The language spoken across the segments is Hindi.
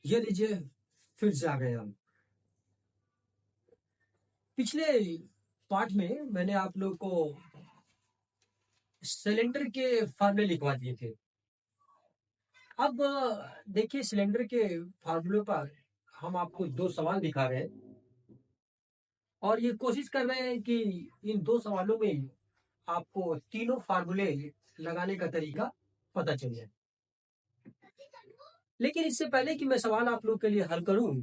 ये लीजिए, फिर से आ गए हम। पिछले पार्ट में मैंने आप लोग को सिलेंडर के फार्मूले लिखवा दिए थे। अब देखिए, सिलेंडर के फार्मूले पर हम आपको दो सवाल दिखा रहे हैं और ये कोशिश कर रहे हैं कि इन दो सवालों में आपको तीनों फार्मूले लगाने का तरीका पता चल जाए। लेकिन इससे पहले कि मैं सवाल आप लोग के लिए हल करूं,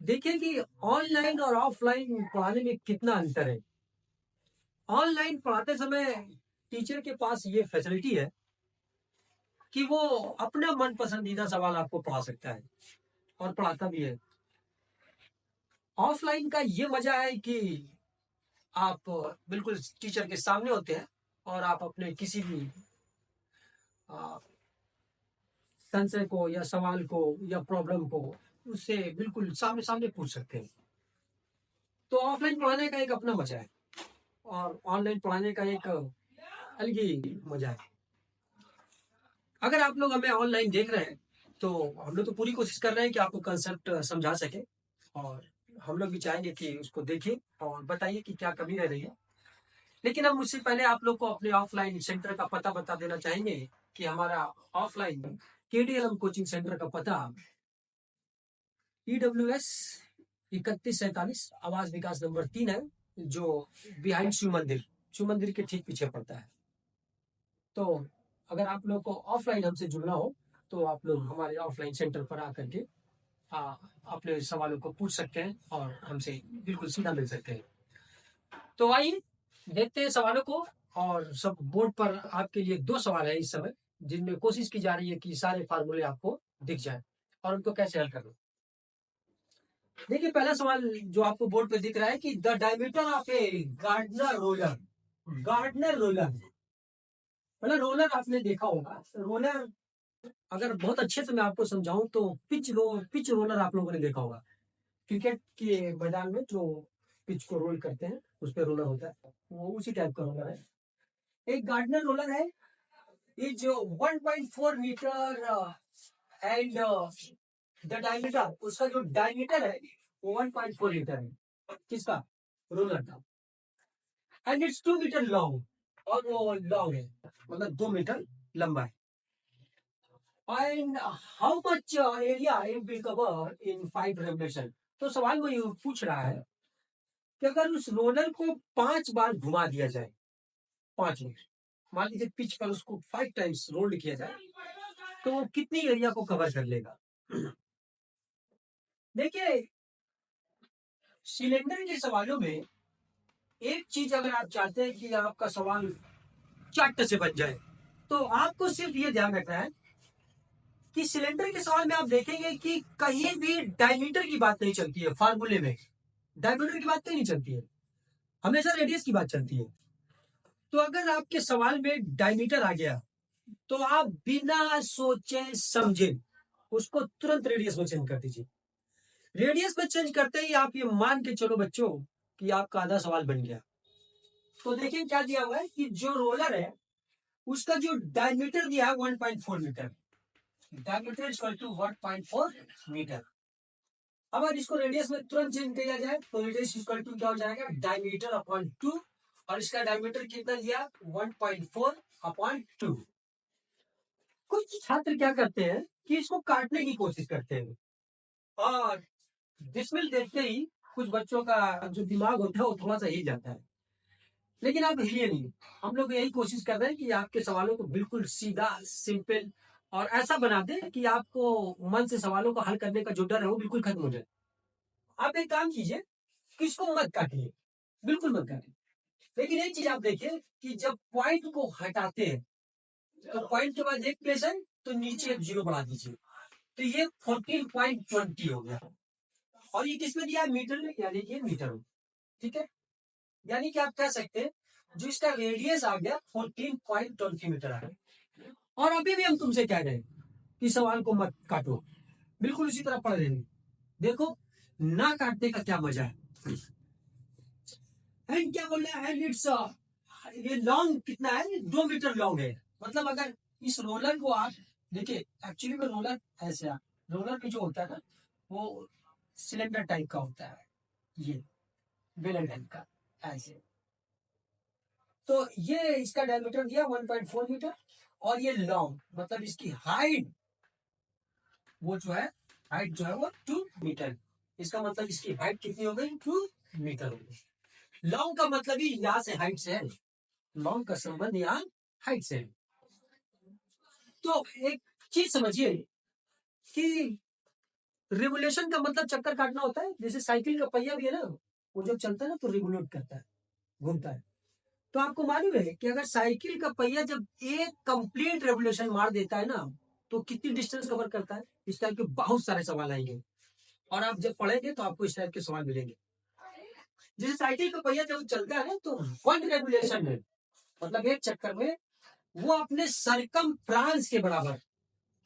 देखिए कि ऑनलाइन और ऑफलाइन पढ़ाने में कितना अंतर है। ऑनलाइन पढ़ाते समय टीचर के पास ये फैसिलिटी है कि वो अपना मन पसंदीदा सवाल आपको पढ़ा सकता है और पढ़ाता भी है। ऑफलाइन का ये मजा है कि आप बिल्कुल टीचर के सामने होते हैं और आप अपने किसी भी आ, संशय को या सवाल को या प्रॉब्लम को उससे बिल्कुल सामने सामने पूछ सकते हैं। तो ऑफलाइन पढ़ाने का एक अपना मजा है और ऑनलाइन पढ़ाने का एक अलग ही मजा है। अगर आप लोग हमें ऑनलाइन देख रहे हैं तो हम लोग तो पूरी कोशिश कर रहे हैं कि आपको कंसेप्ट समझा सके और हम लोग भी चाहेंगे कि उसको देखें और बताइए कि क्या कमी रह रही है। लेकिन हम उससे पहले आप लोग को अपने ऑफलाइन सेंटर का पता बता देना चाहेंगे कि हमारा ऑफलाइन केडीएलएम कोचिंग सेंटर का पता EWS 3147 आवास विकास नंबर 3 है, जो बिहाइंड शिव मंदिर के ठीक पीछे पड़ता है। तो अगर आप लोग को ऑफलाइन हमसे जुड़ना हो तो आप लोग हमारे ऑफलाइन सेंटर पर आकर के अपने सवालों को पूछ सकते हैं और हमसे बिल्कुल सीधा मिल सकते हैं। तो आइए देखते हैं सवालों को। और सब बोर्ड पर आपके लिए दो सवाल है इस समय, जिनमें कोशिश की जा रही है कि सारे फार्मूले आपको दिख जाए और उनको कैसे हल करना। देखिए, पहला सवाल जो आपको बोर्ड पे दिख रहा है कि the diameter of a gardener roller. Gardener roller मतलब रोलर आपने देखा होगा। रोलर अगर बहुत अच्छे से मैं आपको समझाऊं तो पिच रोलर आप लोगों ने देखा होगा। क्रिकेट के मैदान में जो पिच को रोल करते हैं उस पर रोलर होता है, वो उसी टाइप का रोलर है। एक गार्डनर रोलर है, ये जो 1.4 मीटर एंड द डायमीटर, उसका जो डायमीटर है वो 1.4 मीटर है। किसका? रोलर का। एंड इट्स 2 मीटर लॉन्ग, और वो लॉन्ग है मतलब 2 मीटर लंबा है। And how much area it will cover in 5 revolution. तो सवाल वो ये पूछ रहा है कि अगर उस रोलर को 5 बार घुमा दिया जाए, 5 बार, मान लीजिए पिच पर उसको 5 टाइम्स रोल किया जाए, तो वो कितनी एरिया को कवर कर लेगा। देखिए, सिलेंडर के सवालों में एक चीज अगर आप चाहते हैं कि आपका सवाल चट से बन जाए तो आपको सिर्फ ये ध्यान रखना है कि सिलेंडर के सवाल में आप देखेंगे कि कहीं भी डायमीटर की बात नहीं चलती है। फार्मूले में डायमीटर की बात नहीं चलती है, हमेशा रेडियस की बात चलती है। तो अगर आपके सवाल में डायमीटर आ गया तो आप बिना सोचे समझे उसको तुरंत रेडियस में चेंज कर दीजिए। रेडियस में चेंज करते ही आप ये मान के चलो बच्चों कि आपका आधा सवाल बन गया। तो देखिए क्या दिया हुआ है कि जो रोलर है उसका जो डायमीटर दिया है 1.4 metre. Diameter is equal to 1.4 metre. अब अगर इसको रेडियस में तुरंत चेंज किया जाए तो रेडियस इक्वल टू क्या हो जाएगा? डायमीटर अपॉन 2, और इसका डायमीटर कितना दिया? 1.4 अपॉन 2। कुछ छात्र क्या करते हैं कि इसको काटने की कोशिश करते हैं और डिसमिल देखते ही कुछ बच्चों का जो दिमाग होता है वो थोड़ा सा हिल जाता है। लेकिन आप हिलिए नहीं, हम लोग यही कोशिश कर रहे हैं कि आपके सवालों को बिल्कुल सीधा, सिंपल और ऐसा बना दें कि आपको मन से सवालों को हल करने का जो डर है वो बिल्कुल खत्म हो जाए। आप एक काम कीजिए कि इसको मत काटिए, बिल्कुल मत काटिए। लेकिन एक चीज आप देखिए कि जब पॉइंट को हटाते हैं तो पॉइंट के बाद एक प्लेस है तो नीचे एक जीरो बढ़ा दीजिए। तो ये 14.20 हो गया और ये किसमें दिया है? मीटर में, यानी कि मीटर में। ठीक है, यानी कि आप कह सकते हैं जो इसका रेडियस आ गया 14.20 मीटर आ गया। और अभी भी हम तुमसे कह रहे हैं कि सवाल को मत काटो, बिल्कुल इसी तरह पढ़ लेंगे। देखो ना काटने का क्या मजा है। एंड क्या बोल रहा है? एंड इट्स ये लॉन्ग कितना है? 2 मीटर लॉन्ग है। मतलब अगर इस रोलर को आप देखिए एक्चुअली में रोलर ऐसे है, रोलर भी जो होता है ना वो सिलेंडर टाइप का होता है, ये बेलन टाइप का ऐसे। तो ये इसका डायमीटर दिया 1.4 मीटर, और ये लॉन्ग मतलब इसकी हाइट, वो जो है हाइट जो है वो 2 मीटर। इसका मतलब इसकी हाइट कितनी हो गई, 2 मीटर हो गई। लॉन्ग का मतलब ही यहाँ से हाइट से है, लॉन्ग का संबंध यहाँ हाइट से है। तो एक चीज समझिए कि रिवोल्यूशन का मतलब चक्कर काटना होता है। जैसे साइकिल का पहिया भी है ना, वो जब चलता है ना तो रिवोल्यूट करता है, घूमता है। तो आपको मालूम है कि अगर साइकिल का पहिया जब एक कंप्लीट रेवोल्यूशन मार देता है ना, तो कितनी डिस्टेंस कवर करता है। इस टाइप के बहुत सारे सवाल आएंगे, और आप जब पढ़ेंगे तो आपको इस टाइप के सवाल मिलेंगे। जैसे साइकिल का पहिया जब चलता है ना, तो वन रेवोल्यूशन में मतलब एक चक्कर में वो अपने सरकम फ्रांस के बराबर,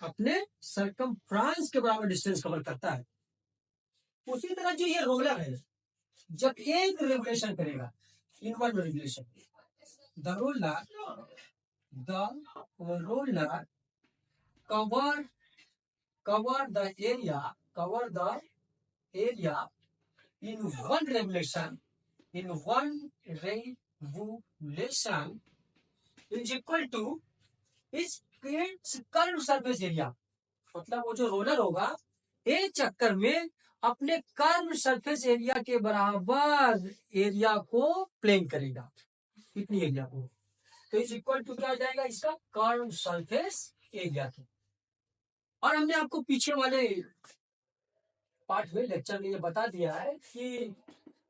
अपने सरकम फ्रांस के बराबर डिस्टेंस कवर करता है। उसी तरह जो ये रोलर है, जब एक रेवोल्यूशन करेगा, in one revolution, the roller the roller cover cover the area in one revolution, is equal to its curved surface area। मतलब वो जो रोलर होगा एक चक्कर में अपने कर्व सरफेस एरिया के बराबर एरिया को प्लेन करेगा। कितनी एरिया को, तो इज इक्वल टू क्या आ जाएगा इसका कर्व सरफेस एरिया की। और हमने आपको पीछे वाले पार्ट में लेक्चर में ये बता दिया है कि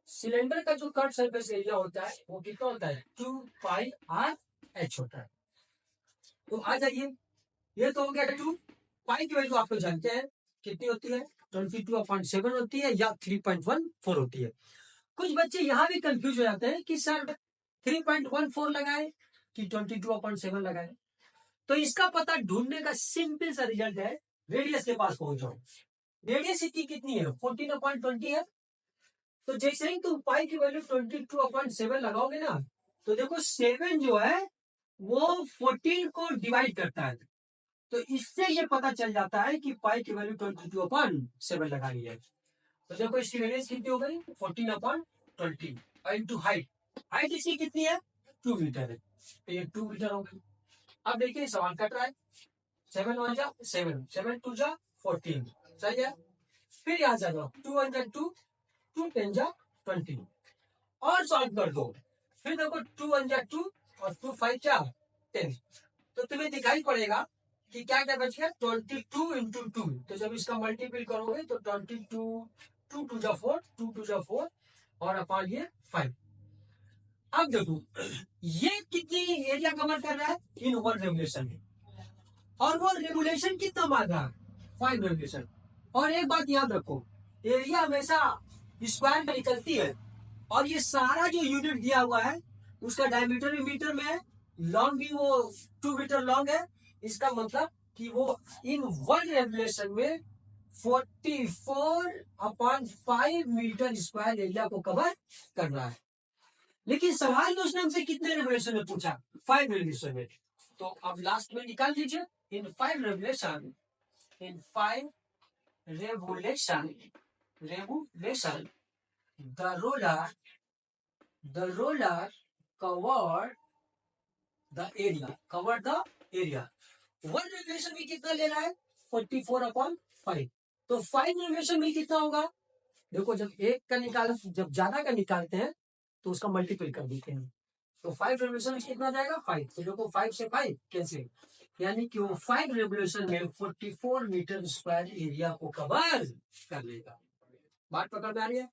सिलेंडर का जो कर्व सरफेस एरिया होता है वो कितना होता है, 2πr/h होता है। तो आ जाइए, ये तो हो गया 2 पाई की वैल्यू आपको जानते हैं कितनी होती है, 22/7 होती है या 3.14 होती है। कुछ बच्चे यहाँ भी कंफ्यूज हो जाते हैं कि सर 3.14 लगाए कि 22/7 लगाए। तो इसका पता ढूंढने का सिंपल सा रिजल्ट है, रेडियस के पास पहुंच जाओ। रेडियस इसकी कितनी है, 14/20 है। तो जैसे ही तुम पाई की वैल्यू 22/7 लगाओगे ना, तो देखो 7 जो है वो 14 को डिवाइड करता है। तो इससे ये पता चल जाता है कि पाई की वैल्यू 22/7 लगानी है। तो देखो इसकी रेडियस कितनी हो गई, 14/20 इंटू हाइट। हाइट इसकी कितनी है, 2 मीटर है, तो ये 2 मीटर हो गई। अब देखिए सवाल कट रहा है, 7 1 जा 7, 7 2 जा 14, सही है। फिर यहाँ से जाओ 2 1 जा 2, 2 10 जा 20, और सॉल्व कर दो। फिर देखो 2 1 जा 2 और 2 5 जा 10। तो तुम्हें दिखाई पड़ेगा कि क्या क्या बच गया, 22 इंटू 2। तो जब इसका मल्टीपल करोगे तो 22, 2 2 जा 4, 2 2 जा 4, और अपॉन ये 5। अब देखो ये कितनी एरिया कवर कर रहा है इन वन रेगुलेशन में, और वो रेगुलेशन कितना मार रहा है, 5 रेगुलेशन। और एक बात याद रखो, एरिया हमेशा स्क्वायर में निकलती है, और ये सारा जो यूनिट दिया हुआ है उसका डायमीटर भी मीटर में है, लॉन्ग भी वो 2 मीटर लॉन्ग है। इसका मतलब कि वो इन वन रेगुलेशन में 44/5 मीटर स्क्वायर एरिया को कवर कर रहा है। लेकिन सवाल में उसने हमसे कितने रेगुलेशन में पूछा, 5 रेगुलेशन में। तो अब लास्ट में निकाल दीजिए, इन 5 regulation, in 5 regulation, regulation the roller covered the area। One regulation में कितना ले रहा है, 44/5। तो 5 रेगुलेशन में कितना होगा, देखो जब एक का निकाल, जब ज्यादा का निकालते हैं तो उसका मल्टीपल कर देते हैं। तो 5 रेवोल्यूशन में कितना जाएगा, 5। तो देखो 5 से 5 कैंसिल, यानी कि वो 5 रेवोल्यूशन में 44 मीटर स्क्वायर एरिया को कवर कर लेगा। बात पकड़ में आ रही है।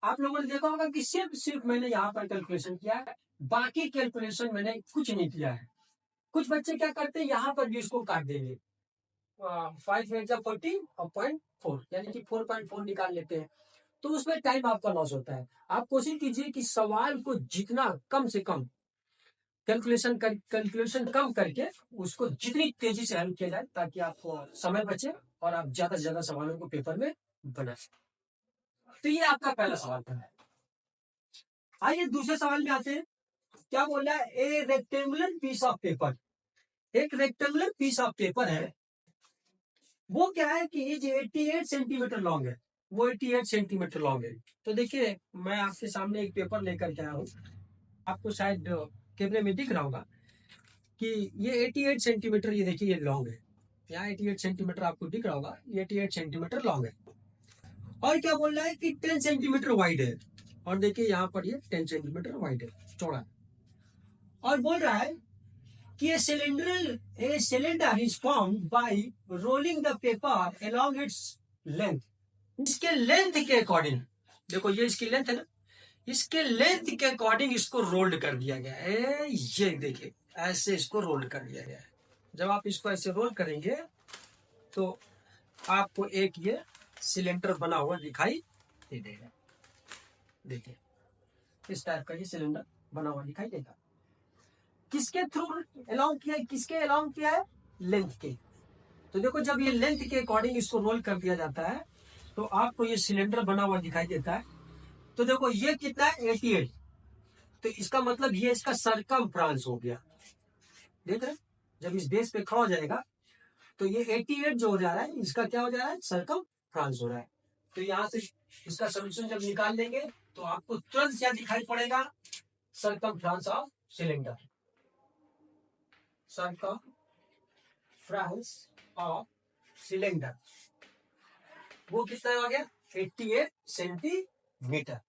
आप लोगों ने देखा होगा कि सिर्फ मैंने यहाँ पर कैलकुलेशन किया है, बाकी कैलकुलेशन मैंने कुछ नहीं किया है। कुछ बच्चे क्या करते हैं, यहाँ पर भी इसको काट देंगे, 5 यानी कि 4.4 निकाल लेते हैं। तो उसमें टाइम आपका लॉस होता है। आप कोशिश कीजिए कि सवाल को जितना कम से कम कैलकुलेशन कम करके उसको जितनी तेजी से हल किया जाए, ताकि आपको समय बचे और आप ज्यादा से ज्यादा सवालों को पेपर में बना सकें। तो ये आपका पहला सवाल था। आइए दूसरे सवाल में आते हैं। क्या बोल रहा है, a rectangular piece of paper, एक रेक्टेंगुलर पीस ऑफ पेपर है वो क्या है कि ये जो 88 सेंटीमीटर लॉन्ग है, वो 88 सेंटीमीटर लॉन्ग है। तो देखिए मैं आपके सामने एक पेपर लेकर के आया हूँ, आपको शायद कैमरे में दिख रहा होगा कि ये 88 सेंटीमीटर, ये देखिए ये लॉन्ग है। यहाँ 88 सेंटीमीटर आपको दिख रहा होगा, ये 88 सेंटीमीटर लॉन्ग है। और क्या बोल रहा है कि 10 सेंटीमीटर वाइड है। और देखिए यहाँ पर ये 10 सेंटीमीटर वाइड है, चौड़ा है। और बोल रहा है कि a cylinder is formed by rolling the paper along its length. इसके लेंथ के अकॉर्डिंग, देखो ये इसकी लेंथ है ना, इसके लेंथ के अकॉर्डिंग इसको रोल्ड कर दिया गया है। ये देखिए ऐसे इसको रोल कर दिया गया है। जब आप इसको ऐसे रोल करेंगे तो आपको एक ये सिलेंडर बना हुआ दिखाई दे देगा। देखिए इस टाइप का ये सिलेंडर बना हुआ दिखाई देगा। किसके थ्रू अलाउंग किया है, किसके अलाउंग किया है, लेंथ के। तो देखो जब ये लेंथ के अकॉर्डिंग इसको रोल कर दिया जाता है तो आपको ये सिलेंडर बना हुआ दिखाई देता है। तो देखो ये कितना है, 88। तो इसका मतलब ये इसका सरकमफ्रेंस हो गया। देख रहे, जब इस बेस पे खड़ा हो जाएगा तो ये 88 जो हो जा रहा है, इसका क्या हो जा रहा है, सरकमफ्रेंस हो रहा है। तो यहाँ से इसका सोल्यूशन जब निकाल लेंगे तो आपको तुरंत क्या दिखाई पड़ेगा, circumference of cylinder. Circumference of cylinder वो कितना हो गया, 88 सेंटीमीटर।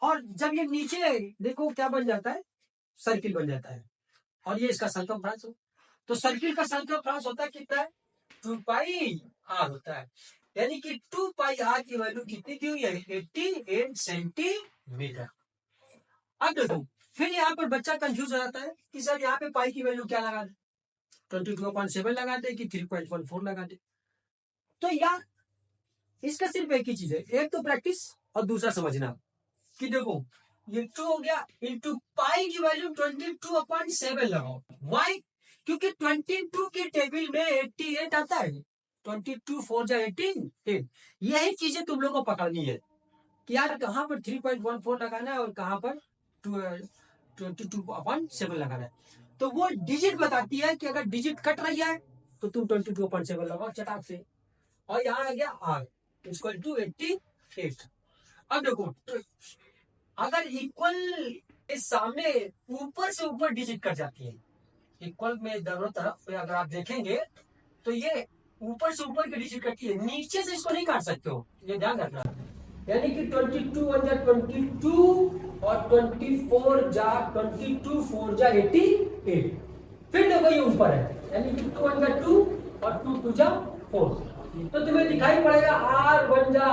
और जब ये नीचे देखो क्या बन जाता है, सर्किल बन जाता है। और ये इसका सरकमफ्रेंस हो, तो सर्किल का सरकमफ्रेंस होता है कितना है, 2 पाई आर होता है। यानी कि 2 पाई आर की वैल्यू कितनी दी हुई है, 88 सेंटीमीटर। अब देखो फिर यहाँ पर बच्चा कंफ्यूज हो जाता है कि सर यहाँ पे पाई की वैल्यू क्या लगा दे, 22.7 लगा दे कि 3.14 लगा दे। तो यार इसका सिर्फ एक ही चीज है, एक तो प्रैक्टिस और दूसरा समझना कि देखो ये 2 हो गया इंटू पाई की वैल्यू 22/7 लगाओ। वाई, क्योंकि 22 के टेबल में 88 आता है। 22 4 जा 88। यही चीजें तुम लोग को पकड़नी है कि यार कहाँ पर 3.14 लगाना है और कहाँ पर 22/7 लगाना है। तो वो डिजिट बताती है कि अगर डिजिट कट रही है तो तुम 22/7 लगाओ चटाक से। और यहाँ आ गया आर इक्वल टू 88। अब देखो अगर इक्वल इस सामने ऊपर से ऊपर डिजिट कट जाती है, इक्वल में दोनों तरफ अगर आप देखेंगे तो ये ऊपर से ऊपर की डिजिट कटती है, नीचे से इसको नहीं काट सकते हो, ये ध्यान रखना। यानी कि 22 1 जा 22 और 24 जा 22 4 जा 88। फिर देखो ये ऊपर है, यानी कि 2 1 जा 2 और 2 2 जा 4। तो तुम्हें दिखाई पड़ेगा R1 जा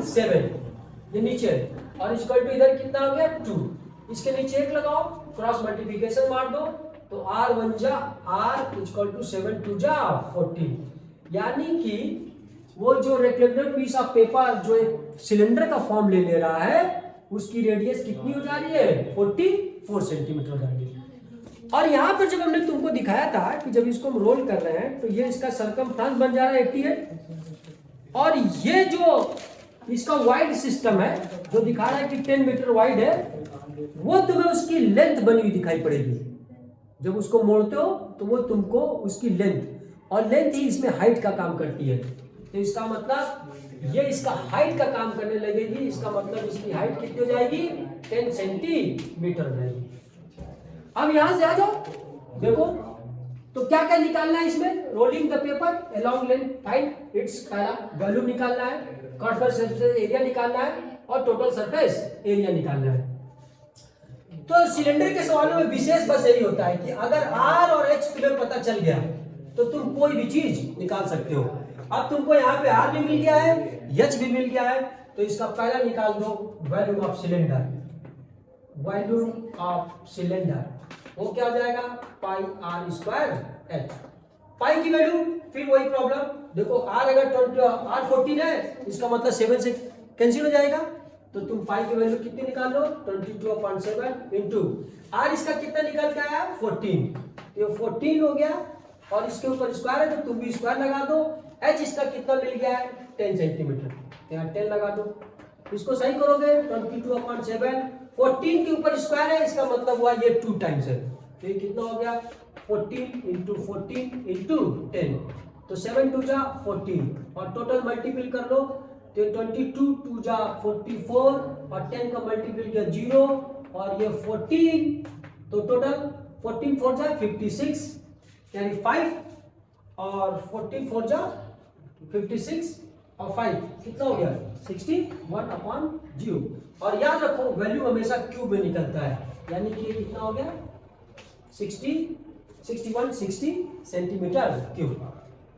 R/7, ये नीचे है। और इक्वल टू इधर कितना हो गया 2, इसके नीचे 1 लगाओ, क्रॉस मल्टीप्लिकेशन मार दो तो R1 जा R इक्वल टू 7 2 जा 14। यानी कि वो जो रेक्टेंगुलर पीस ऑफ पेपर जो एक सिलेंडर का फॉर्म ले रहा है उसकी रेडियस कितनी हो जा रही है, 44 सेंटीमीटर हो जा रही है। और यहाँ पर जब हमने तुमको दिखाया था कि जब इसको हम रोल कर रहे हैं तो ये इसका सरकमफ्रेंस बन जा रहा है 88। और ये जो इसका वाइड सिस्टम है जो दिखा रहा है कि 10 मीटर वाइड है, वो तुम्हें उसकी लेंथ बनी हुई दिखाई पड़ेगी। जब उसको मोड़ते हो तो वो तुमको उसकी लेंथ, और लेंथ ही इसमें हाइट का काम करती है। तो इसका मतलब ये इसका हाइट का काम करने लगेगी, इसका मतलब इसकी हाइट कितनी हो जाएगी, 10 सेंटीमीटर हो जाएगी। अब यहां से आ जाओ, देखो तो क्या क्या निकालना है इसमें, rolling the paper along length, find its पहला वॉल्यूम निकालना है, कॉन्फरेंस सरफेस एरिया निकालना है और टोटल सरफेस एरिया निकालना है। तो सिलेंडर के सवालों में विशेष बस यही होता है कि अगर आर और एच तुम्हें पता चल गया तो तुम कोई भी चीज निकाल सकते हो। अब तुमको यहाँ पे आर भी मिल गया है, एच भी मिल गया है, तो इसका पहला निकाल दो volume of cylinder. Volume of cylinder वो क्या हो जाएगा, पाई आर स्क्वायर एच। पाई की वैल्यू फिर वही प्रॉब्लम, देखो आर अगर आर 14 है, इसका मतलब 7 से कैंसिल हो जाएगा, तो तुम पाई की वैल्यू कितनी निकाल लो, 22/7 इंटू आर इसका कितना निकल के आया 14, ये 14 हो गया और इसके ऊपर स्क्वायर है तो तुम भी स्क्वायर लगा दो। एच इसका कितना मिल गया है 10 सेंटीमीटर, यहाँ 10 लगा दो, इसको सही करोगे 22/7, 14 के ऊपर स्क्वायर है, इसका मतलब हुआ ये 2 टाइम्स है, तो ये कितना हो गया 14 इंटू 14 इंटू 10, तो 7 टू जा 14 और टोटल मल्टीपल कर लो तो 22 टू जा 44 और 10 का मल्टीपल किया 0 और ये 14, तो टोटल 14 4 जा 56 यानी 5 और 14 4 जा 56 और 5 कितना हो गया 61/0। और याद रखो वैल्यू हमेशा क्यूब में निकलता है, यानी कि कितना हो गया 6160 सेंटीमीटर क्यूब।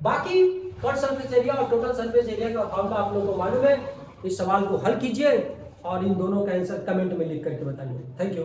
बाकी कट सरफेस एरिया और टोटल सरफेस एरिया का फॉर्मूला आप लोगों को मालूम है। इस सवाल को हल कीजिए और इन दोनों का आंसर कमेंट में लिख करके बताइए। Thank you.